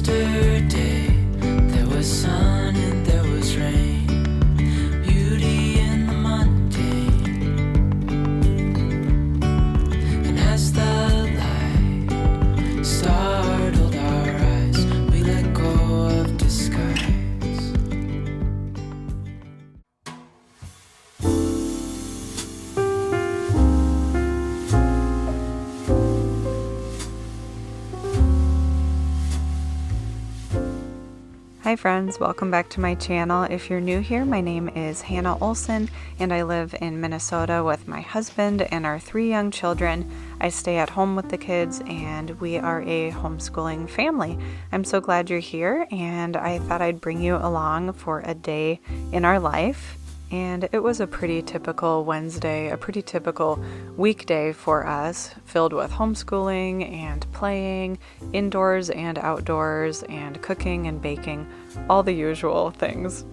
Yesterday there was sun and there was rain, beauty in the mundane. And as the light startled our eyes, we let go of disguise. Hi friends, welcome back to my channel. If you're new here, my name is Hannah Olson and I live in Minnesota with my husband and our 3 young children. I stay at home with the kids and we are a homeschooling family. I'm so glad you're here and I thought I'd bring you along for a day in our life. And it was a pretty typical Wednesday, a pretty typical weekday for us, filled with homeschooling and playing, indoors and outdoors, and cooking and baking, all the usual things.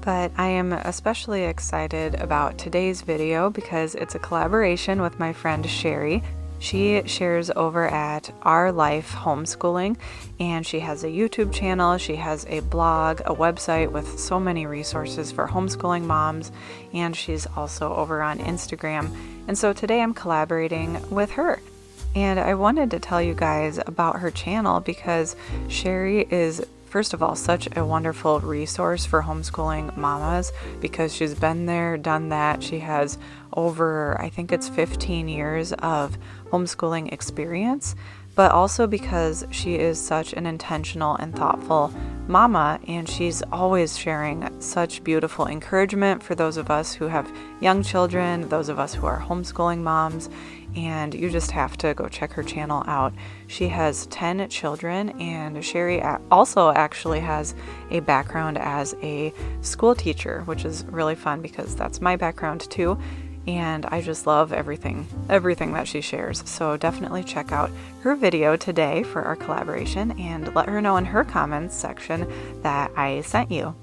But I am especially excited about today's video because it's a collaboration with my friend Sheri. She shares over at Our Life Homeschooling, and she has a YouTube channel, she has a blog, a website with so many resources for homeschooling moms, and she's also over on Instagram. And so today I'm collaborating with her. And I wanted to tell you guys about her channel because Sheri is, first of all, such a wonderful resource for homeschooling mamas because she's been there, done that. She has over, I think it's 15 years of homeschooling experience, but also because she is such an intentional and thoughtful mama, and she's always sharing such beautiful encouragement for those of us who have young children, those of us who are homeschooling moms, and you just have to go check her channel out. She has 10 children, and Sheri also actually has a background as a school teacher, which is really fun because that's my background too. And I just love everything that she shares. So definitely check out her video today for our collaboration and let her know in her comments section that I sent you.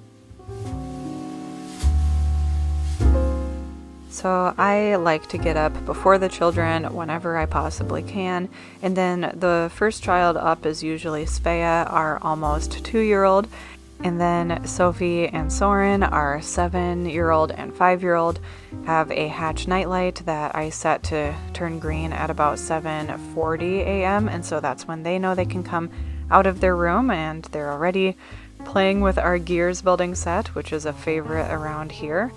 So I like to get up before the children whenever I possibly can. And then the first child up is usually Svea, our almost 2-year-old. And then Sophie and Soren, our 7-year-old and 5-year-old, have a hatch nightlight that I set to turn green at about 7:40 a.m. And so that's when they know they can come out of their room, and they're already playing with our gears building set, which is a favorite around here.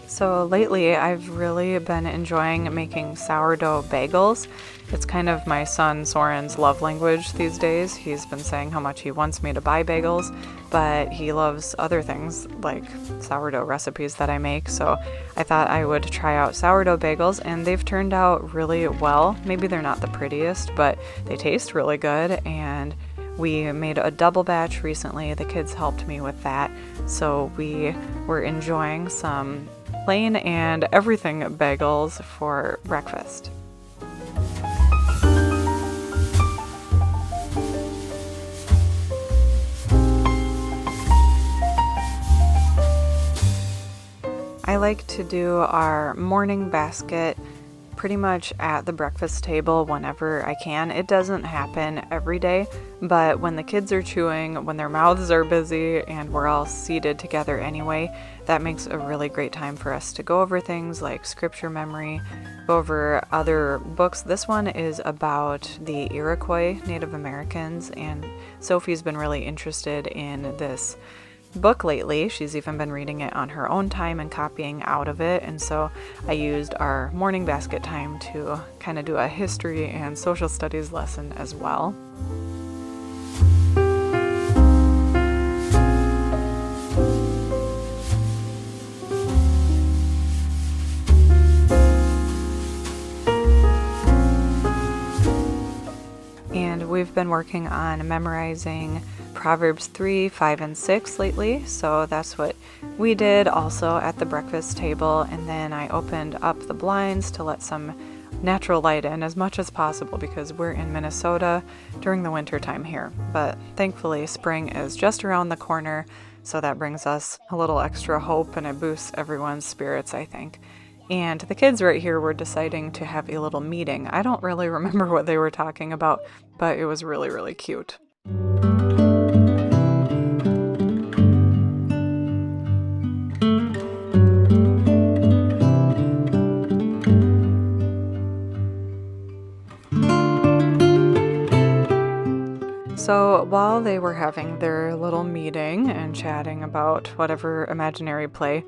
So lately I've really been enjoying making sourdough bagels. It's kind of my son Soren's love language these days. He's been saying how much he wants me to buy bagels, but he loves other things like sourdough recipes that I make. So I thought I would try out sourdough bagels, and they've turned out really well. Maybe they're not the prettiest, but they taste really good, and we made a double batch recently. The kids helped me with that. So we were enjoying some plain and everything bagels for breakfast. I like to do our morning basket pretty much at the breakfast table whenever I can. It doesn't happen every day, but when the kids are chewing, when their mouths are busy, and we're all seated together anyway, that makes a really great time for us to go over things like scripture memory, go over other books. This one is about the Iroquois Native Americans, and Sophie's been really interested in this book lately. She's even been reading it on her own time and copying out of it, and so I used our morning basket time to kind of do a history and social studies lesson as well. we've been working on memorizing Proverbs 3, 5, and 6 lately, so that's what we did also at the breakfast table, and then I opened up the blinds to let some natural light in as much as possible because we're in Minnesota during the winter time here. But thankfully spring is just around the corner, so that brings us a little extra hope and it boosts everyone's spirits, I think. And the kids right here were deciding to have a little meeting. I don't really remember what they were talking about, but it was really, really cute. So while they were having their little meeting and chatting about whatever imaginary play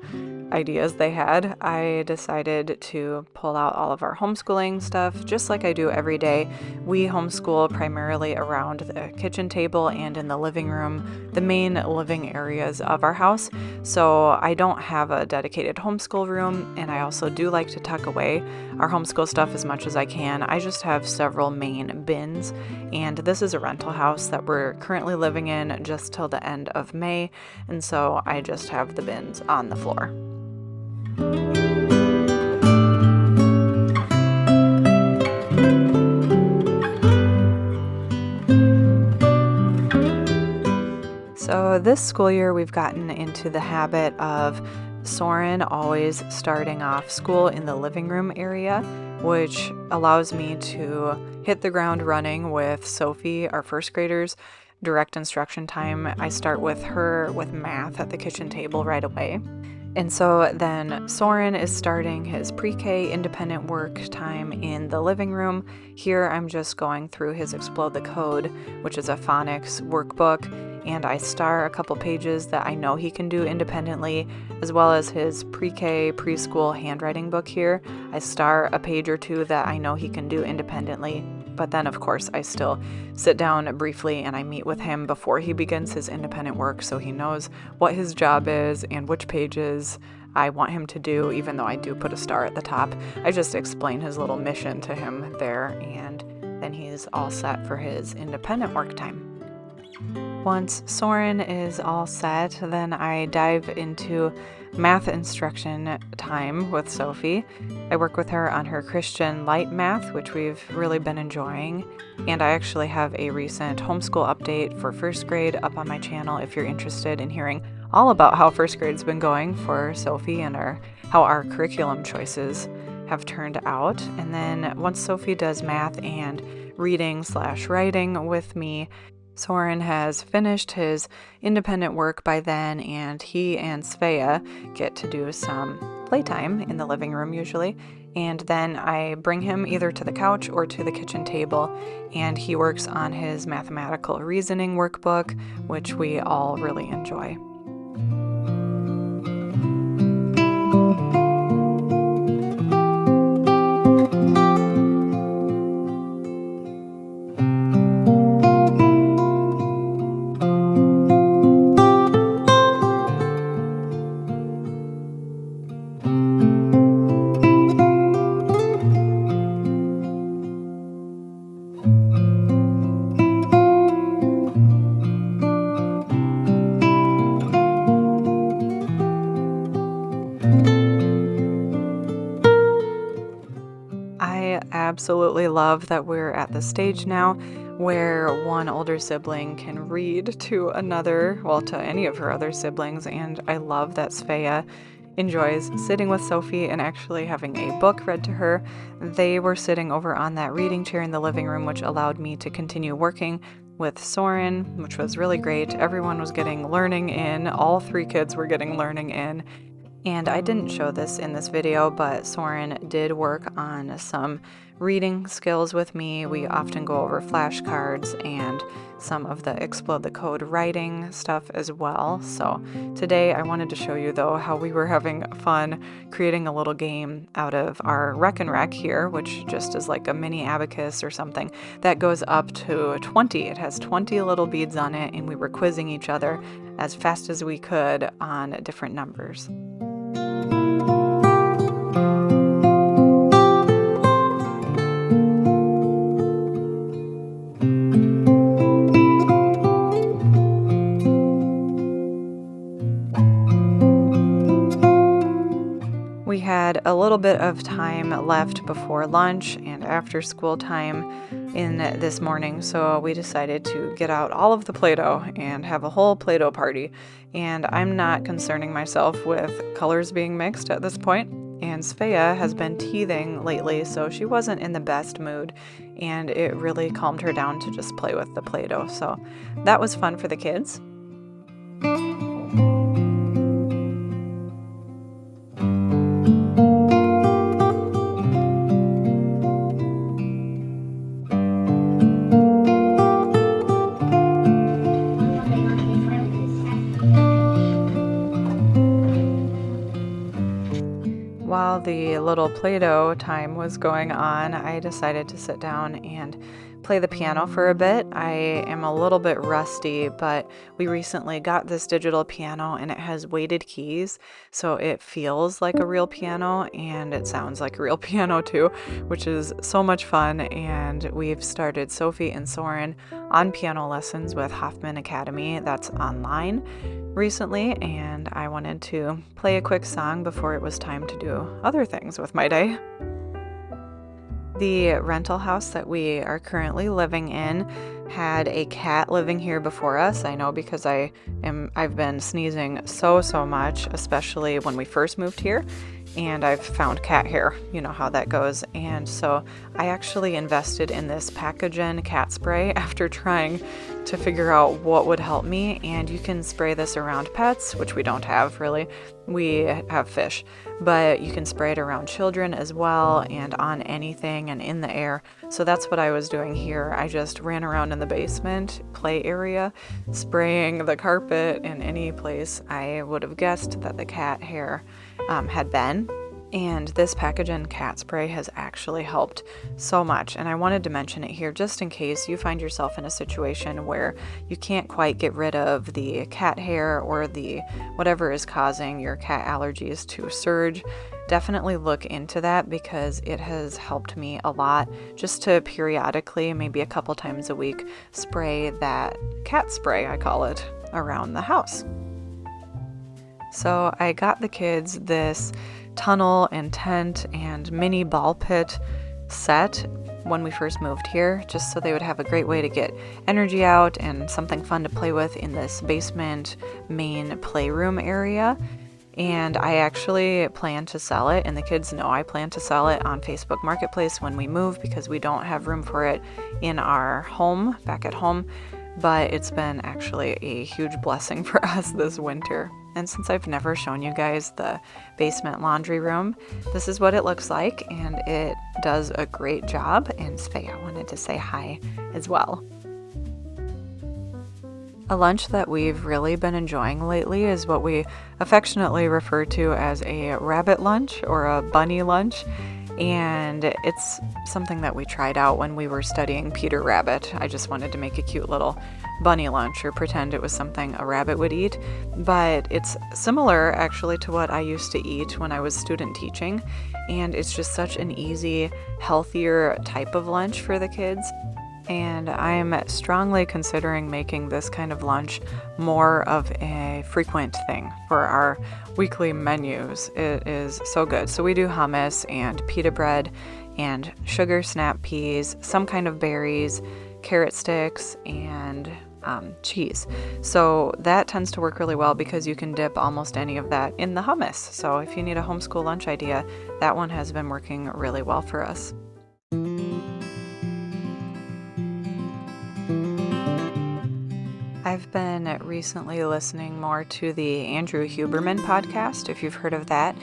ideas they had, I decided to pull out all of our homeschooling stuff, just like I do every day. We homeschool primarily around the kitchen table and in the living room, the main living areas of our house. So I don't have a dedicated homeschool room, and I also do like to tuck away our homeschool stuff as much as I can. I just have several main bins, and this is a rental house that we're currently living in just till the end of May, and so I just have the bins on the floor. So this school year we've gotten into the habit of Soren always starting off school in the living room area, which allows me to hit the ground running with Sophie, our first graders. Direct instruction time. I start with her with math at the kitchen table right away. And so then Soren is starting his pre-K independent work time in the living room. Here I'm just going through his Explode the Code, which is a phonics workbook, and I star a couple pages that I know he can do independently, as well as his pre-K preschool handwriting book here. I star a page or two that I know he can do independently. But then, of course, I still sit down briefly and I meet with him before he begins his independent work so he knows what his job is and which pages I want him to do, even though I do put a star at the top. I just explain his little mission to him there, and then he's all set for his independent work time. Once Soren is all set, then I dive into math instruction time with Sophie. I work with her on her Christian light math, which we've really been enjoying, and I actually have a recent homeschool update for first grade up on my channel if you're interested in hearing all about how first grade's been going for Sophie and how our curriculum choices have turned out. And then once Sophie does math and reading/writing with me, Soren has finished his independent work by then, and he and Svea get to do some playtime in the living room usually. And then I bring him either to the couch or to the kitchen table, and he works on his mathematical reasoning workbook, which we all really enjoy. I absolutely love that we're at the stage now where one older sibling can read to another, well, to any of her other siblings, and I love that Svea enjoys sitting with Sophie and actually having a book read to her. They were sitting over on that reading chair in the living room, which allowed me to continue working with Soren, which was really great. Everyone was getting learning in. All three kids were getting learning in. And I didn't show this in this video, but Soren did work on some reading skills with me. We often go over flashcards and some of the Explode the Code writing stuff as well. So today I wanted to show you though how we were having fun creating a little game out of our Rec and Rec here, which just is like a mini abacus or something that goes up to 20. It has 20 little beads on it, and we were quizzing each other as fast as we could on different numbers. a little bit of time left before lunch and after school time in this morning, so we decided to get out all of the Play-Doh and have a whole Play-Doh party. And I'm not concerning myself with colors being mixed at this point. And Svea has been teething lately, so she wasn't in the best mood, and it really calmed her down to just play with the Play-Doh. So that was fun for the kids. While the little Play-Doh time was going on, I decided to sit down and play the piano for a bit. I am a little bit rusty, but we recently got this digital piano and it has weighted keys, so it feels like a real piano and it sounds like a real piano too, which is so much fun. And we've started Sophie and Soren on piano lessons with Hoffman Academy that's online recently, and I wanted to play a quick song before it was time to do other things with my day. The rental house that we are currently living in had a cat living here before us. I know because I've been sneezing so much, especially when we first moved here, and I've found cat hair. You know how that goes. And so I actually invested in this Pacogen cat spray after trying to figure out what would help me. And you can spray this around pets, which we don't have really. We have fish, but you can spray it around children as well and on anything and in the air. So that's what I was doing here. I just ran around in the basement play area, spraying the carpet and any place I would have guessed that the cat hair had been. And this Pacogen cat spray has actually helped so much. And I wanted to mention it here just in case you find yourself in a situation where you can't quite get rid of the cat hair or the whatever is causing your cat allergies to surge. Definitely look into that because it has helped me a lot just to periodically, maybe a couple times a week, spray that cat spray, I call it, around the house. So I got the kids this tunnel and tent and mini ball pit set when we first moved here, just so they would have a great way to get energy out and something fun to play with in this basement main playroom area. And I actually plan to sell it, and the kids know I plan to sell it on Facebook Marketplace when we move because we don't have room for it in our home, back at home. But it's been actually a huge blessing for us this winter. And since I've never shown you guys the basement laundry room, this is what it looks like, and it does a great job. And Svea wanted to say hi as well. A lunch that we've really been enjoying lately is what we affectionately refer to as a rabbit lunch or a bunny lunch. And it's something that we tried out when we were studying Peter Rabbit. I just wanted to make a cute little bunny lunch or pretend it was something a rabbit would eat. But it's similar actually to what I used to eat when I was student teaching. And it's just such an easy, healthier type of lunch for the kids. And I'm strongly considering making this kind of lunch more of a frequent thing for our weekly menus. It is so good. So we do hummus and pita bread and sugar snap peas, some kind of berries, carrot sticks, and cheese. So that tends to work really well because you can dip almost any of that in the hummus. So if you need a homeschool lunch idea, that one has been working really well for us. I've been recently listening more to the Andrew Huberman podcast, if you've heard of that,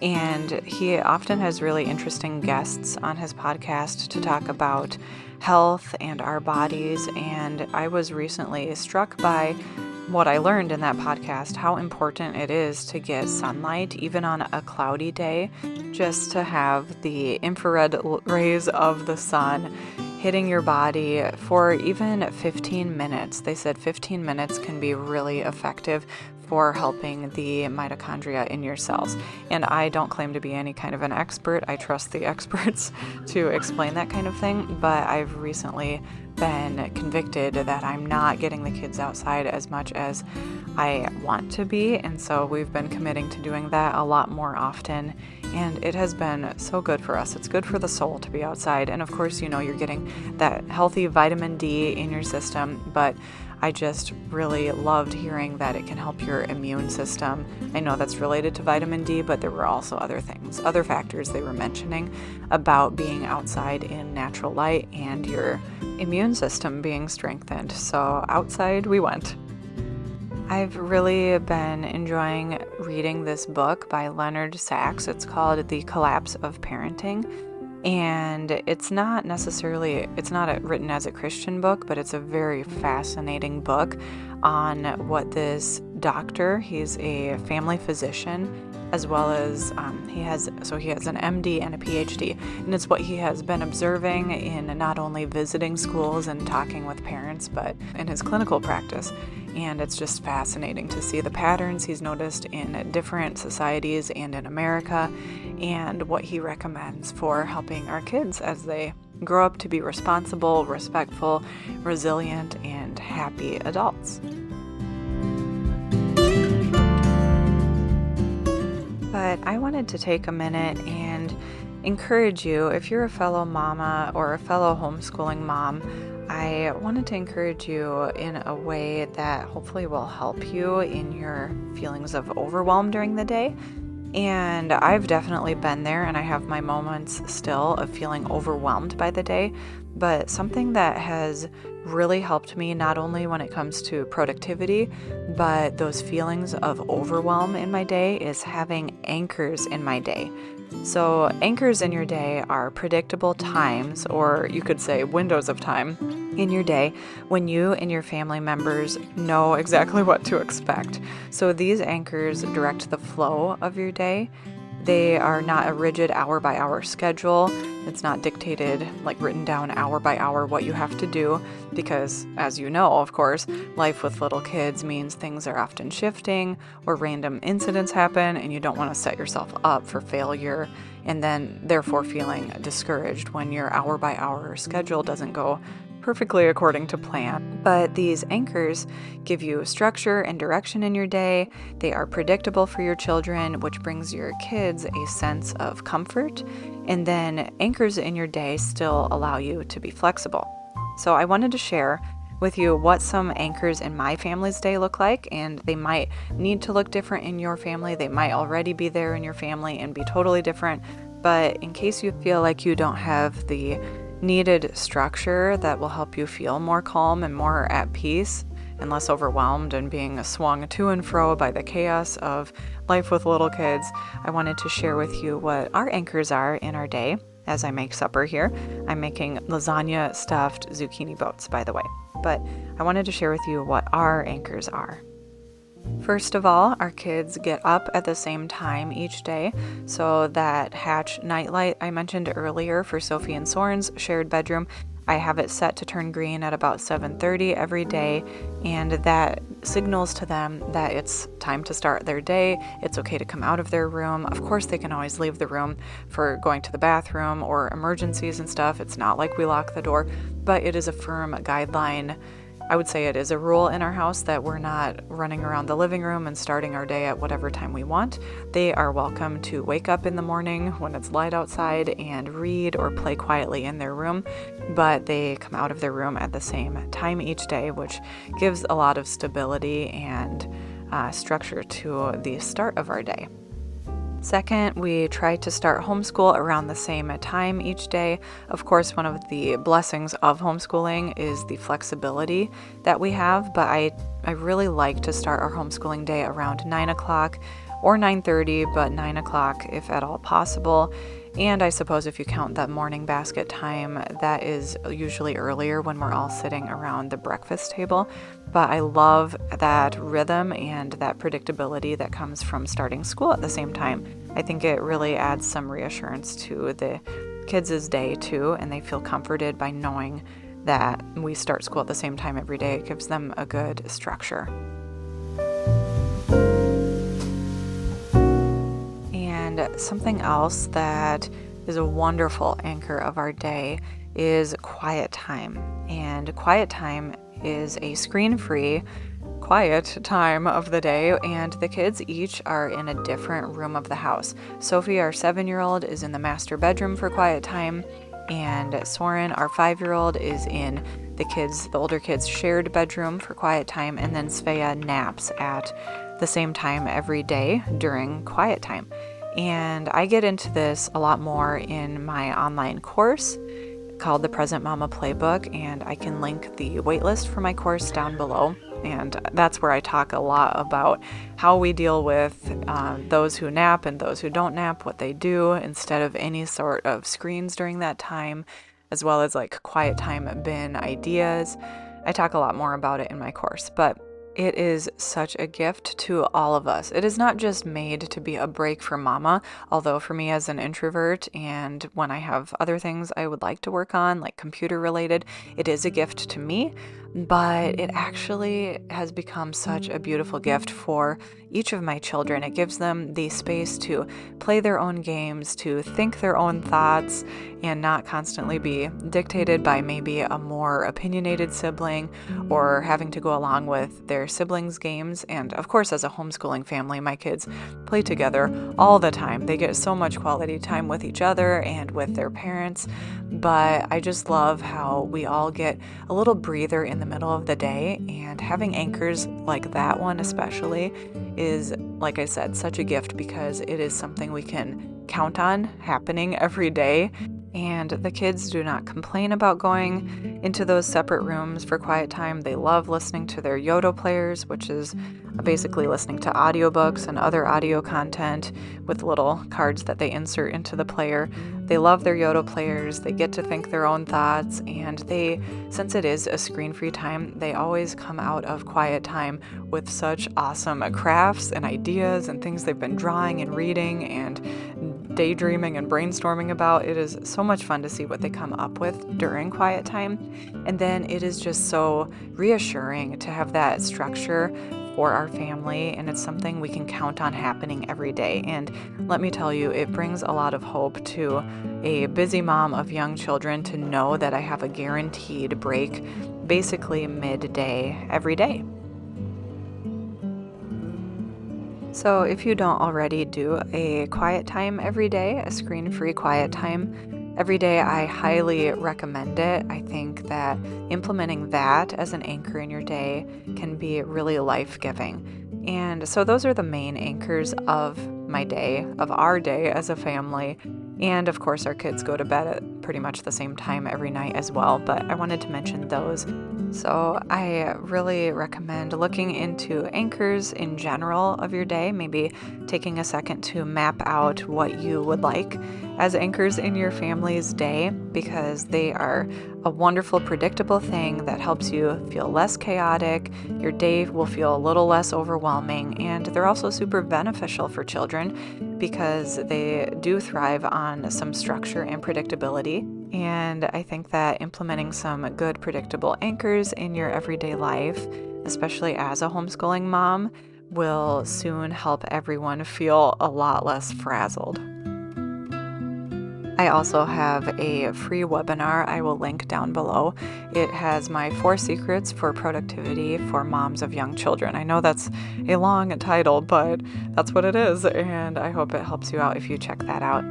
and he often has really interesting guests on his podcast to talk about health and our bodies, and I was recently struck by what I learned in that podcast, how important it is to get sunlight, even on a cloudy day, just to have the infrared rays of the sun hitting your body for even 15 minutes. They said 15 minutes can be really effective for helping the mitochondria in your cells. And I don't claim to be any kind of an expert. I trust the experts to explain that kind of thing, but I've recently been convicted that I'm not getting the kids outside as much as I want to be, and so we've been committing to doing that a lot more often, and it has been so good for us. It's good for the soul to be outside, and of course, you're getting that healthy vitamin D in your system, but I just really loved hearing that it can help your immune system. I know that's related to vitamin D, but there were also other factors they were mentioning about being outside in natural light and your immune system being strengthened. So outside we went. I've really been enjoying reading this book by Leonard Sachs. It's called The Collapse of Parenting. And it's not written as a Christian book, but it's a very fascinating book on what this doctor, he's a family physician, as well as he has an MD and a PhD, and it's what he has been observing in not only visiting schools and talking with parents, but in his clinical practice. And it's just fascinating to see the patterns he's noticed in different societies and in America, and what he recommends for helping our kids as they grow up to be responsible, respectful, resilient, and happy adults. But I wanted to take a minute and encourage you, if you're a fellow mama or a fellow homeschooling mom, I wanted to encourage you in a way that hopefully will help you in your feelings of overwhelm during the day. And I've definitely been there, and I have my moments still of feeling overwhelmed by the day. But something that has really helped me, not only when it comes to productivity, but those feelings of overwhelm in my day, is having anchors in my day. So anchors in your day are predictable times, or you could say windows of time in your day when you and your family members know exactly what to expect. So these anchors direct the flow of your day. They are not a rigid hour by hour schedule. It's not dictated, like written down hour by hour what you have to do, because as you know, of course, life with little kids means things are often shifting or random incidents happen, and you don't want to set yourself up for failure and then therefore feeling discouraged when your hour by hour schedule doesn't go perfectly according to plan. But these anchors give you structure and direction in your day. They are predictable for your children, which brings your kids a sense of comfort. And then anchors in your day still allow you to be flexible. So I wanted to share with you what some anchors in my family's day look like, and they might need to look different in your family. They might already be there in your family and be totally different. But in case you feel like you don't have the needed structure that will help you feel more calm and more at peace and less overwhelmed and being swung to and fro by the chaos of life with little kids, I wanted to share with you what our anchors are in our day as I make supper here. I'm making lasagna stuffed zucchini boats, by the way, but I wanted to share with you what our anchors are. First of all, our kids get up at the same time each day, so that hatch nightlight I mentioned earlier for Sophie and Soren's shared bedroom, I have it set to turn green at about 7:30 every day, and that signals to them that it's time to start their day. It's okay to come out of their room. Of course, they can always leave the room for going to the bathroom or emergencies and stuff. It's not like we lock the door, but it is a firm guideline. I would say it is a rule in our house that we're not running around the living room and starting our day at whatever time we want. They are welcome to wake up in the morning when it's light outside and read or play quietly in their room, but they come out of their room at the same time each day, which gives a lot of stability and structure to the start of our day. Second, we try to start homeschool around the same time each day. Of course, one of the blessings of homeschooling is the flexibility that we have, but I really like to start our homeschooling day around 9 o'clock or 9:30, but 9 o'clock if at all possible. And I suppose if you count that morning basket time, that is usually earlier when we're all sitting around the breakfast table. But I love that rhythm and that predictability that comes from starting school at the same time. I think it really adds some reassurance to the kids' day too, and they feel comforted by knowing that we start school at the same time every day. It gives them a good structure. And something else that is a wonderful anchor of our day is quiet time. And quiet time is a screen-free quiet time of the day, and the kids each are in a different room of the house. Sophie, our 7-year-old, is in the master bedroom for quiet time, and Soren, our 5-year-old, is in the older kids' shared bedroom for quiet time, and then Svea naps at the same time every day during quiet time. And I get into this a lot more in my online course called the Present Mama Playbook, and I can link the waitlist for my course down below. And that's where I talk a lot about how we deal with those who nap and those who don't nap, what they do instead of any sort of screens during that time, as well as like quiet time bin ideas. I talk a lot more about it in my course, but it is such a gift to all of us. It is not just made to be a break for mama, although for me as an introvert and when I have other things I would like to work on, like computer related, it is a gift to me. But it actually has become such a beautiful gift for each of my children. It gives them the space to play their own games, to think their own thoughts, and not constantly be dictated by maybe a more opinionated sibling or having to go along with their siblings' games. And of course, as a homeschooling family, my kids play together all the time. They get so much quality time with each other and with their parents. But I just love how we all get a little breather in the middle of the day, and having anchors like that one especially is, like I said, such a gift because it is something we can count on happening every day. And the kids do not complain about going into those separate rooms for quiet time. They love listening to their Yodo players, which is basically listening to audiobooks and other audio content with little cards that they insert into the player. They love their Yodo players. They get to think their own thoughts, and since it is a screen-free time, they always come out of quiet time with such awesome crafts and ideas and things they've been drawing and reading and daydreaming and brainstorming about. It is so much fun to see what they come up with during quiet time. And then it is just so reassuring to have that structure for our family, and it's something we can count on happening every day. And let me tell you, it brings a lot of hope to a busy mom of young children to know that I have a guaranteed break basically midday every day. So if you don't already do a quiet time every day, a screen-free quiet time every day, I highly recommend it. I think that implementing that as an anchor in your day can be really life-giving. And so those are the main anchors of my day, of our day as a family. And of course, our kids go to bed at pretty much the same time every night as well, but I wanted to mention those. So I really recommend looking into anchors in general of your day, maybe taking a second to map out what you would like as anchors in your family's day, because they are a wonderful, predictable thing that helps you feel less chaotic. Your day will feel a little less overwhelming, and they're also super beneficial for children because they do thrive on some structure and predictability. And I think that implementing some good, predictable anchors in your everyday life, especially as a homeschooling mom, will soon help everyone feel a lot less frazzled. I also have a free webinar I will link down below. It has my 4 secrets for productivity for moms of young children. I know that's a long title, but that's what it is, and I hope it helps you out if you check that out.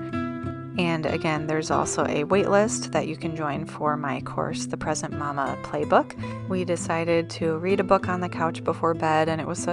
And again, there's also a waitlist that you can join for my course, The Present Mama Playbook. We decided to read a book on the couch before bed, and it was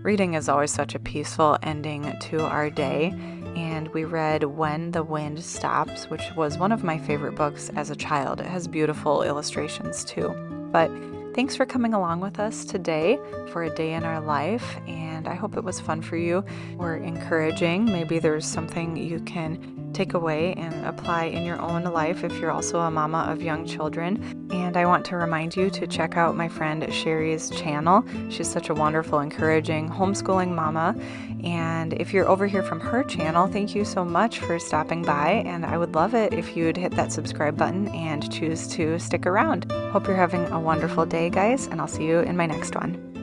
reading is always such a peaceful ending to our day. And we read When the Wind Stops, which was one of my favorite books as a child. It has beautiful illustrations too. But thanks for coming along with us today for a day in our life, and I hope it was fun for you or encouraging. Maybe there's something you can take away and apply in your own life if you're also a mama of young children. And I want to remind you to check out my friend Sheri's channel. She's such a wonderful, encouraging homeschooling mama. And if you're over here from her channel, thank you so much for stopping by. And I would love it if you'd hit that subscribe button and choose to stick around. Hope you're having a wonderful day, guys, and I'll see you in my next one.